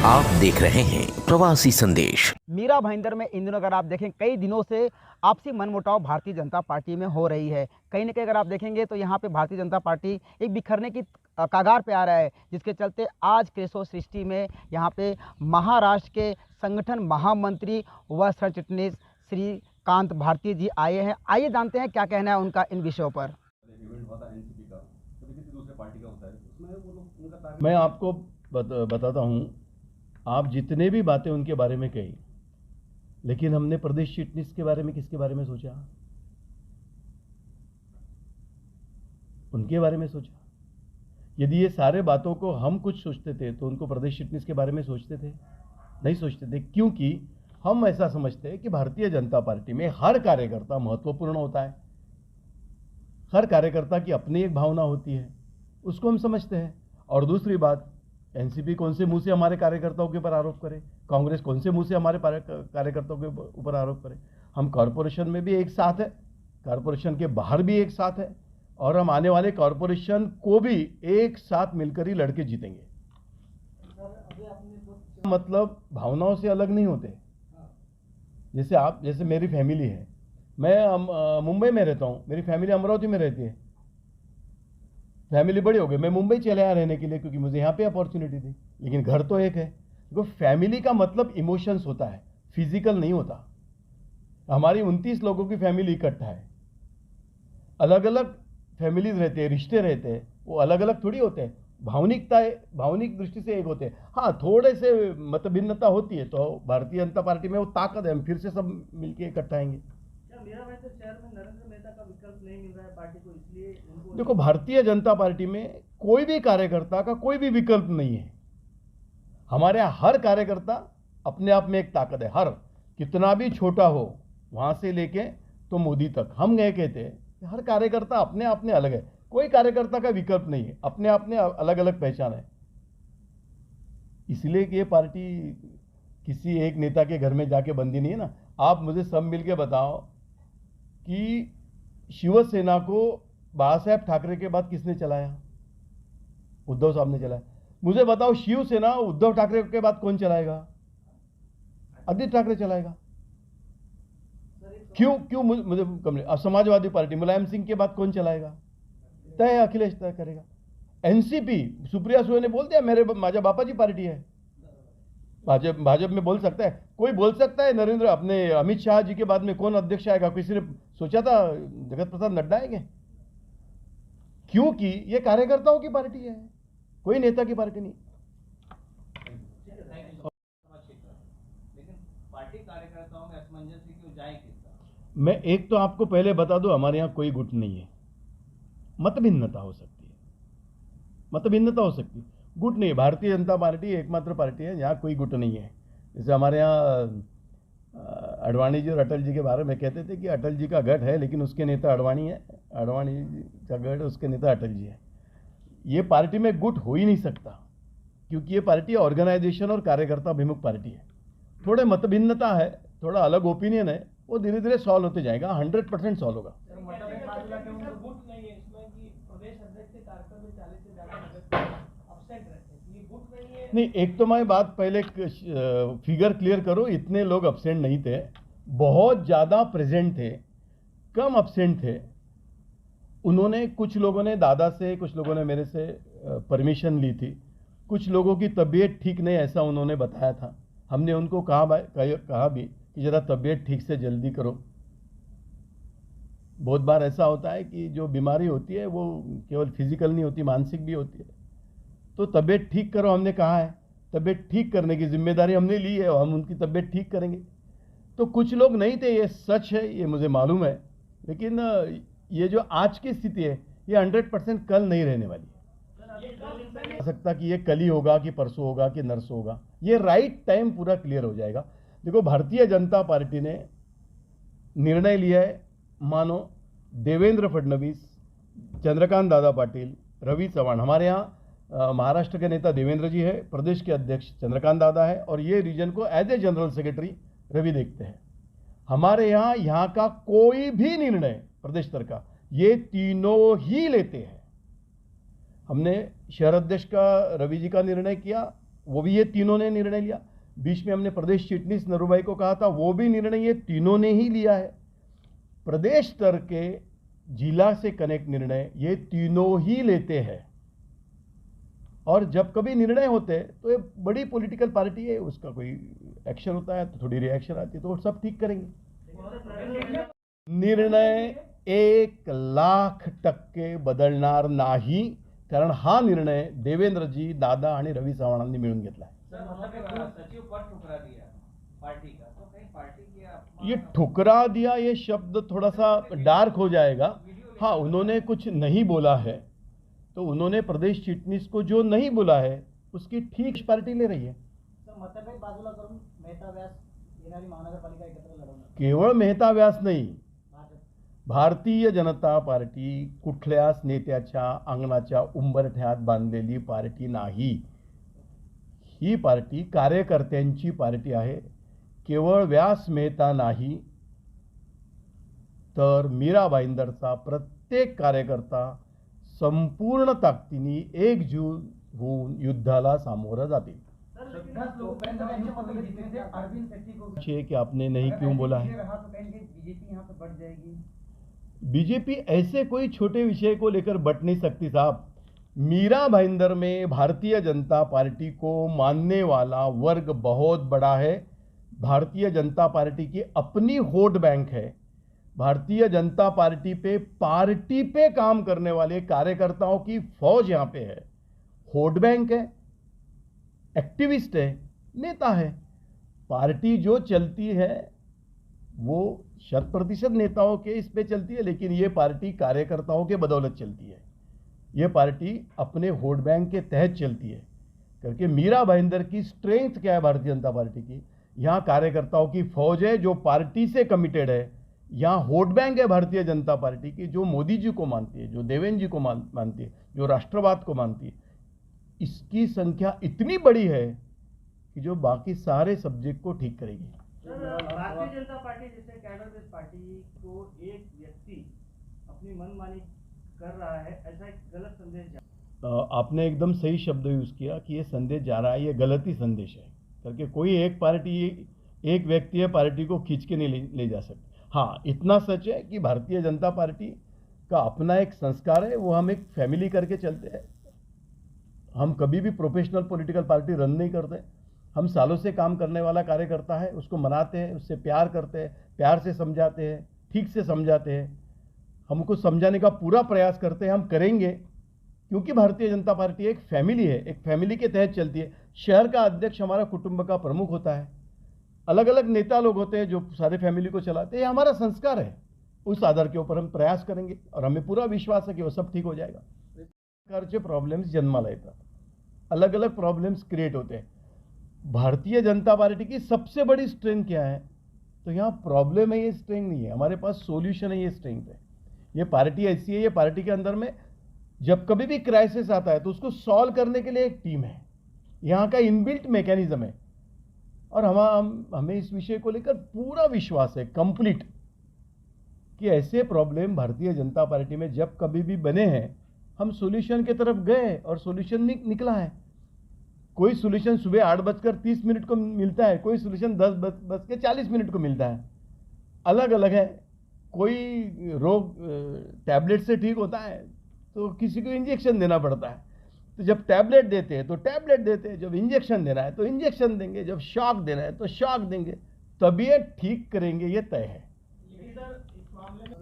आप देख रहे हैं प्रवासी संदेश। मीरा भाईंदर में इन दिनों अगर आप देखें कई दिनों से आपसी मनमुटाव भारतीय जनता पार्टी में हो रही है। कहीं ना कहीं अगर आप देखेंगे तो यहाँ पे भारतीय जनता पार्टी एक बिखरने की कगार पे आ रहा है, जिसके चलते आज केशव सृष्टि में यहाँ पे महाराष्ट्र के संगठन महामंत्री व चिटनीस श्रीकांत भारती जी आए हैं। आइए जानते हैं क्या कहना है उनका इन विषयों पर। मैं आपको बताता हूँ, आप जितने भी बातें उनके बारे में कही, लेकिन हमने प्रदेश चिटनीस के बारे में किसके बारे में सोचा? उनके बारे में सोचा। यदि ये सारे बातों को हम कुछ सोचते थे तो उनको प्रदेश चिटनीस के बारे में सोचते थे? नहीं सोचते थे, क्योंकि हम ऐसा समझते हैं कि भारतीय जनता पार्टी में हर कार्यकर्ता महत्वपूर्ण होता है। हर कार्यकर्ता की अपनी एक भावना होती है, उसको हम समझते हैं। और दूसरी बात, एनसीपी कौन से मुंह से हमारे कार्यकर्ताओं के ऊपर आरोप करे, कांग्रेस कौन से मुंह से हमारे कार्यकर्ताओं के ऊपर आरोप करे? हम कॉरपोरेशन में भी एक साथ है, कॉरपोरेशन के बाहर भी एक साथ है, और हम आने वाले कॉरपोरेशन को भी एक साथ मिलकर ही लड़के जीतेंगे। मतलब भावनाओं से अलग नहीं होते। जैसे मेरी फैमिली है, मैं मुंबई में रहता हूँ, मेरी फैमिली अमरावती में रहती है। फैमिली बड़ी हो गई, मैं मुंबई चले आया रहने के लिए, क्योंकि मुझे यहाँ पे अपॉर्चुनिटी थी। लेकिन घर तो एक है। देखो, फैमिली का मतलब इमोशंस होता है, फिजिकल नहीं होता। हमारी 29 लोगों की फैमिली इकट्ठा है। अलग अलग फैमिलीज रहते हैं, रिश्ते रहते हैं, वो अलग अलग थोड़ी होते हैं। भावनिक दृष्टि से एक होते हैं। हाँ, थोड़े से मतभिन्नता होती है, तो भारतीय जनता पार्टी में वो ताकत है, हम फिर से सब मिलकर इकट्ठा आएंगे। मेरा भाई तो शहर में नरेंद्र मेहता का विकल्प नहीं मिल रहा है पार्टी को, इसलिए देखो, भारतीय जनता पार्टी में कोई भी कार्यकर्ता का कोई भी विकल्प नहीं है। हमारे यहाँ हर कार्यकर्ता अपने आप में एक ताकत है। हर कितना भी छोटा हो, वहां से लेके तो मोदी तक, हम गए कहते हैं कि हर कार्यकर्ता अपने आप में अलग है। कोई कार्यकर्ता का विकल्प नहीं है, अपने आप में अलग अलग पहचान है। इसलिए कि ये पार्टी किसी एक नेता के घर में जाके बंदी नहीं है ना। आप मुझे सब मिलके बताओ कि शिवसेना को बाला साहेब ठाकरे के बाद किसने चलाया? उद्धव साहब ने चलाया। मुझे बताओ, शिवसेना उद्धव ठाकरे के बाद कौन चलाएगा? आदित्य ठाकरे चलाएगा। क्यों मुझे कम? समाजवादी पार्टी मुलायम सिंह के बाद कौन चलाएगा? तय अखिलेश तय करेगा। एनसीपी, सुप्रिया सुळे ने बोल दिया माझ्या बापाची पार्टी है। भाजप में बोल सकता है कोई? बोल सकता है नरेंद्र अपने अमित शाह जी के बाद में कौन अध्यक्ष आएगा? किसी ने सोचा था जगत प्रसाद नड्डा आएंगे? क्योंकि ये कार्यकर्ताओं की पार्टी है, कोई नेता की पार्टी नहीं। लेकिन पार्टी कार्यकर्ताओं में असमंजस क्यों जाए? मैं एक तो आपको पहले बता दूं, हमारे यहाँ कोई गुट नहीं है। मतभिन्नता हो सकती है, मतभिन्नता हो सकती है, गुट नहीं। भारतीय जनता पार्टी एकमात्र पार्टी है जहाँ कोई गुट नहीं है। जैसे हमारे यहाँ अडवाणी जी और अटल जी के बारे में कहते थे कि अटल जी का गढ़ है, लेकिन उसके नेता अडवाणी है, अडवाणी का गढ़, उसके नेता अटल जी है। ये पार्टी में गुट हो ही नहीं सकता, क्योंकि ये पार्टी ऑर्गेनाइजेशन और कार्यकर्ता अभिमुख पार्टी है। थोड़े मतभिन्नता है, थोड़ा अलग ओपिनियन है, वो धीरे धीरे सॉल्व होते जाएगा, 100% सॉल्व होगा। नहीं, एक तो मैं बात पहले फिगर क्लियर करो, इतने लोग अब्सेंट नहीं थे, बहुत ज़्यादा प्रेजेंट थे, कम अब्सेंट थे। उन्होंने, कुछ लोगों ने दादा से, कुछ लोगों ने मेरे से परमिशन ली थी, कुछ लोगों की तबीयत ठीक नहीं ऐसा उन्होंने बताया था। हमने उनको कहा भी कि ज़रा तबीयत ठीक से जल्दी करो। बहुत बार ऐसा होता है कि जो बीमारी होती है वो केवल फिजिकल नहीं होती, मानसिक भी होती है। तो तबीयत ठीक करो, हमने कहा है। तबीयत ठीक करने की जिम्मेदारी हमने ली है और हम उनकी तबीयत ठीक करेंगे। तो कुछ लोग नहीं थे, ये सच है, ये मुझे मालूम है। लेकिन ये जो आज की स्थिति है, ये 100% कल नहीं रहने वाली है। हो सकता कि ये कल ही होगा, कि परसों होगा, कि नरसों होगा। ये राइट टाइम पूरा क्लियर हो जाएगा। देखो, भारतीय जनता पार्टी ने निर्णय लिया है, मानो देवेंद्र फडणवीस, चंद्रकांत दादा पाटिल, रवि चव्हाण, हमारे यहाँ महाराष्ट्र के नेता देवेंद्र जी है, प्रदेश के अध्यक्ष चंद्रकांत दादा है, और ये रीजन को as a general secretary Ravi देखते हैं। हमारे यहाँ का कोई भी निर्णय प्रदेश स्तर का ये तीनों ही लेते हैं। हमने शहर अध्यक्ष का रवि जी का निर्णय किया, वो भी ये तीनों ने निर्णय लिया। बीच में हमने प्रदेश चिटनीस नरूभाई को कहा था, वो भी निर्णय ये तीनों ने ही लिया है। प्रदेश स्तर के जिला से कनेक्ट निर्णय ये तीनों ही लेते हैं, और जब कभी निर्णय होते हैं तो ये बड़ी पॉलिटिकल पार्टी है, उसका कोई एक्शन होता है तो थोड़ी रिएक्शन आती है, तो वो सब ठीक करेंगे। निर्णय 1,00,000% बदलणार नाही, कारण हा निर्णय देवेंद्रजी, दादा आणि रवी चव्हाणांनी मिळून घेतला आहे। सर मतलब सचिव पद ठुकरा दिया पार्टी का, तो कहीं पार्टी की ये ठुकरा दिया ये शब्द थोड़ा सा डार्क हो जाएगा। हाँ, उन्होंने कुछ नहीं बोला है, तो उन्होंने प्रदेश चिटनीस को जो नहीं बोला है उसकी ठीक पार्टी ले रही है। सर मतभेद बाजूला करून मेहता व्यास येणारी महानगरपालिका एकत्र लढवणार। केवळ मेहता व्यास नाही, भारतीय जनता पार्टी कुठल्याच नेत्याच्या अंगणाच्या उंबरठ्यात बांधलेली पार्टी नाही। ही पार्टी कार्यकर्त्यांची पार्टी आहे। केवळ व्यास मेहता नाही, तर मीरा भाईंदरचा प्रत्येक कार्यकर्ता संपूर्ण ताकदीने एकजूट होऊन युद्धाला सामोरं जातील। कि आपने नहीं क्यों बोला है? बीजेपी यहाँ पे बढ़ जाएगी। बीजेपी ऐसे कोई छोटे विषय को लेकर बट नहीं सकती साहब। मीरा भाईंदर में भारतीय जनता पार्टी को मानने वाला वर्ग बहुत बड़ा है। भारतीय जनता पार्टी की अपनी वोट बैंक है। भारतीय जनता पार्टी पे काम करने वाले कार्यकर्ताओं की फौज यहाँ पे है। वोट बैंक है, एक्टिविस्ट है, नेता है। पार्टी जो चलती है वो 100% नेताओं के इस पे चलती है, लेकिन ये पार्टी कार्यकर्ताओं के बदौलत चलती है। ये पार्टी अपने वोट बैंक के तहत चलती है। करके मीरा भाईंदर की स्ट्रेंथ क्या है भारतीय जनता पार्टी की? यहाँ कार्यकर्ताओं की फौज है जो पार्टी से कमिटेड है। यहाँ वोट बैंक है भारतीय जनता पार्टी की, जो मोदी जी को मानती है, जो देवेंद्र जी को मानती है, जो राष्ट्रवाद को मानती है। इसकी संख्या इतनी बड़ी है कि जो बाकी सारे सब्जेक्ट को ठीक करेगी। भारतीय जनता पार्टी जैसे कैडर बेस्ड पार्टी को एक व्यक्ति अपनी मनमानी कर रहा है, ऐसा एक गलत संदेश आपने एकदम सही शब्द यूज किया कि ये संदेश जा रहा है, ये गलत ही संदेश है। करके कोई एक पार्टी, एक व्यक्ति है पार्टी को खींच के नहीं ले जा सकती। हाँ, इतना सच है कि भारतीय जनता पार्टी का अपना एक संस्कार है, वो हम एक फैमिली करके चलते हैं। हम कभी भी प्रोफेशनल पॉलिटिकल पार्टी रन नहीं करते। हम सालों से काम करने वाला कार्यकर्ता है, उसको मनाते हैं, उससे प्यार करते हैं, प्यार से समझाते हैं, ठीक से समझाते हैं, हमको समझाने का पूरा प्रयास करते हैं, हम करेंगे। क्योंकि भारतीय जनता पार्टी एक फैमिली है, एक फैमिली के तहत चलती है। शहर का अध्यक्ष हमारा कुटुंब का प्रमुख होता है, अलग अलग नेता लोग होते हैं जो सारे फैमिली को चलाते हैं। ये हमारा संस्कार है। उस आधार के ऊपर हम प्रयास करेंगे और हमें पूरा विश्वास है कि वो सब ठीक हो जाएगा। प्रकारचे प्रॉब्लेम्स जन्माला येतात, अलग अलग प्रॉब्लम्स क्रिएट होते हैं। भारतीय जनता पार्टी की सबसे बड़ी स्ट्रेंथ क्या है? तो यहाँ प्रॉब्लम है, ये स्ट्रेंथ नहीं है। हमारे पास सॉल्यूशन है, ये स्ट्रेंथ है। ये पार्टी ऐसी है, ये पार्टी के अंदर में जब कभी भी क्राइसिस आता है तो उसको सॉल्व करने के लिए एक टीम है। यहाँ का इनबिल्ट मैकेनिज्म है, और हमें इस विषय को लेकर पूरा विश्वास है, कंप्लीट, कि ऐसे प्रॉब्लम भारतीय जनता पार्टी में जब कभी भी बने हैं, हम सॉल्यूशन की तरफ गए और सॉल्यूशन निकला है। कोई सॉल्यूशन सुबह 8:30 को मिलता है, कोई सॉल्यूशन 10:40 को मिलता है। अलग अलग है। कोई रोग टैबलेट से ठीक होता है तो किसी को इंजेक्शन देना पड़ता है। तो जब टैबलेट देते हैं तो टैबलेट देते हैं, जब इंजेक्शन देना है तो इंजेक्शन देंगे, जब शॉक देना है तो शॉक देंगे, तबीयत ठीक करेंगे, ये तय है। सर, इस मामले में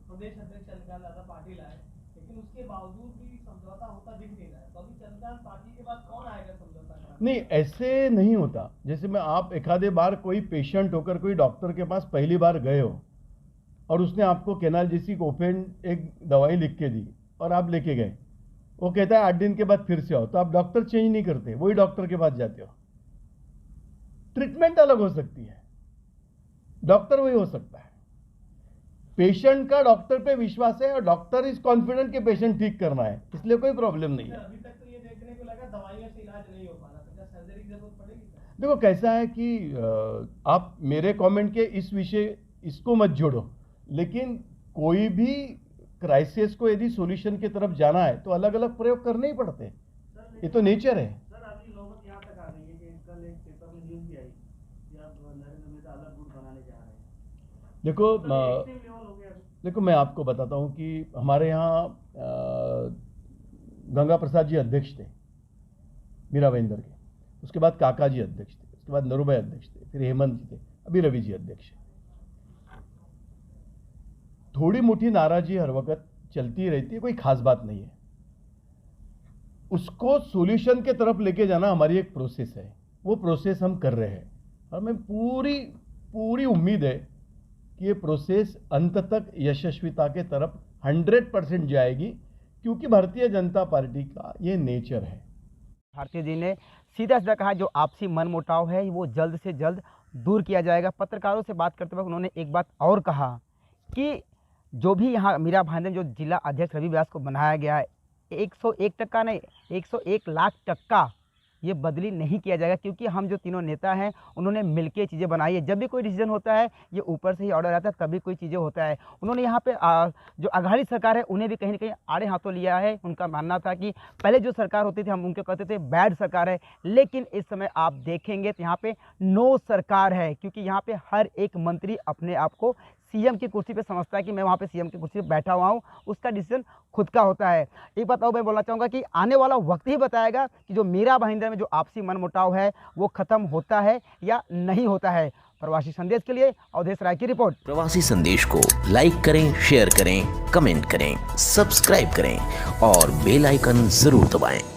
प्रदेश अध्यक्ष चंद्रकांत दादा पाटिल आए, लेकिन उसके बावजूद भी समझौता होता दिख नहीं रहा है। तो अभी चंद्रकांत पाटिल के बाद कौन आएगा समझौता कराने? नहीं, ऐसे नहीं होता। जैसे मैं आप एखादे बार कोई पेशेंट होकर कोई डॉक्टर के पास पहली बार गए हो और उसने आपको केनालजेसिक ओपेन एक दवाई लिख के दी और आप लेके गए, वो कहता है 8 दिन के बाद फिर से आओ, तो आप डॉक्टर चेंज नहीं करते, वही डॉक्टर के पास जाते हो। ट्रीटमेंट अलग हो सकती है, डॉक्टर वही हो सकता है। पेशेंट का डॉक्टर पे विश्वास है और डॉक्टर इज कॉन्फिडेंट कि पेशेंट ठीक करना है, इसलिए कोई प्रॉब्लम नहीं है। अभी तक तो ये देखने को लगा दवाइयों से इलाज नहीं हो पा रहा, तो क्या सर्जरी की जरूरत पड़ेगी? देखो कैसा है कि आप मेरे कमेंट के इस विषय इसको मत जोड़ो, लेकिन कोई भी क्राइसिस को यदि सॉल्यूशन की तरफ जाना है तो अलग अलग प्रयोग करने ही पड़ते हैं, ये तो नेचर है। सर, अभी नौबत यहाँ तक देखो एक्सट्रीम लेवल हो गया अभी। देखो मैं आपको बताता हूँ कि हमारे यहाँ गंगा प्रसाद जी अध्यक्ष थे मीरा भाईंदर के, उसके बाद काका जी अध्यक्ष थे, उसके बाद नरूभाई अध्यक्ष थे, फिर हेमंत जी थे, अभी रवि जी अध्यक्ष है। थोड़ी मोटी नाराजी हर वक्त चलती रहती है, कोई खास बात नहीं है। उसको सॉल्यूशन के तरफ लेके जाना हमारी एक प्रोसेस है, वो प्रोसेस हम कर रहे हैं। हमें पूरी पूरी उम्मीद है कि ये प्रोसेस अंत तक यशस्विता के तरफ 100% जाएगी, क्योंकि भारतीय जनता पार्टी का ये नेचर है। भारती जी ने सीधा सीधा कहा जो आपसी मनमुटाव है वो जल्द से जल्द दूर किया जाएगा। पत्रकारों से बात करते वक्त उन्होंने एक बात और कहा कि जो भी यहाँ मीरा भाईंदर जो जिला अध्यक्ष रवि व्यास को बनाया गया है, 101% नहीं 101 लाख टक्का ये बदली नहीं किया जाएगा, क्योंकि हम जो तीनों नेता हैं उन्होंने मिलके चीज़ें बनाई है। जब भी कोई डिसीजन होता है ये ऊपर से ही ऑर्डर आता है, तभी कोई चीज़ें होता है। उन्होंने यहाँ पे जो अघाड़ी सरकार है उन्हें भी कहीं ना कहीं आड़े हाथों लिया है। उनका मानना था कि पहले जो सरकार होती थी हम उनके कहते थे बैड सरकार है, लेकिन इस समय आप देखेंगे तो यहाँ पे नो सरकार है, क्योंकि यहाँ पे हर एक मंत्री अपने आप को सीएम की कुर्सी पे समझता है कि मैं वहाँ पे सीएम की कुर्सी पे बैठा हुआ हूँ, उसका डिसीजन खुद का होता है। एक बात और मैं बोलना चाहूँगा कि आने वाला वक्त ही बताएगा कि जो मीरा भाईंदर में जो आपसी मनमुटाव है वो खत्म होता है या नहीं होता है। प्रवासी संदेश के लिए अवधेश राय की रिपोर्ट। प्रवासी संदेश को लाइक करें, शेयर करें, कमेंट करें, सब्सक्राइब करें और बेल आइकन जरूर दबाएं।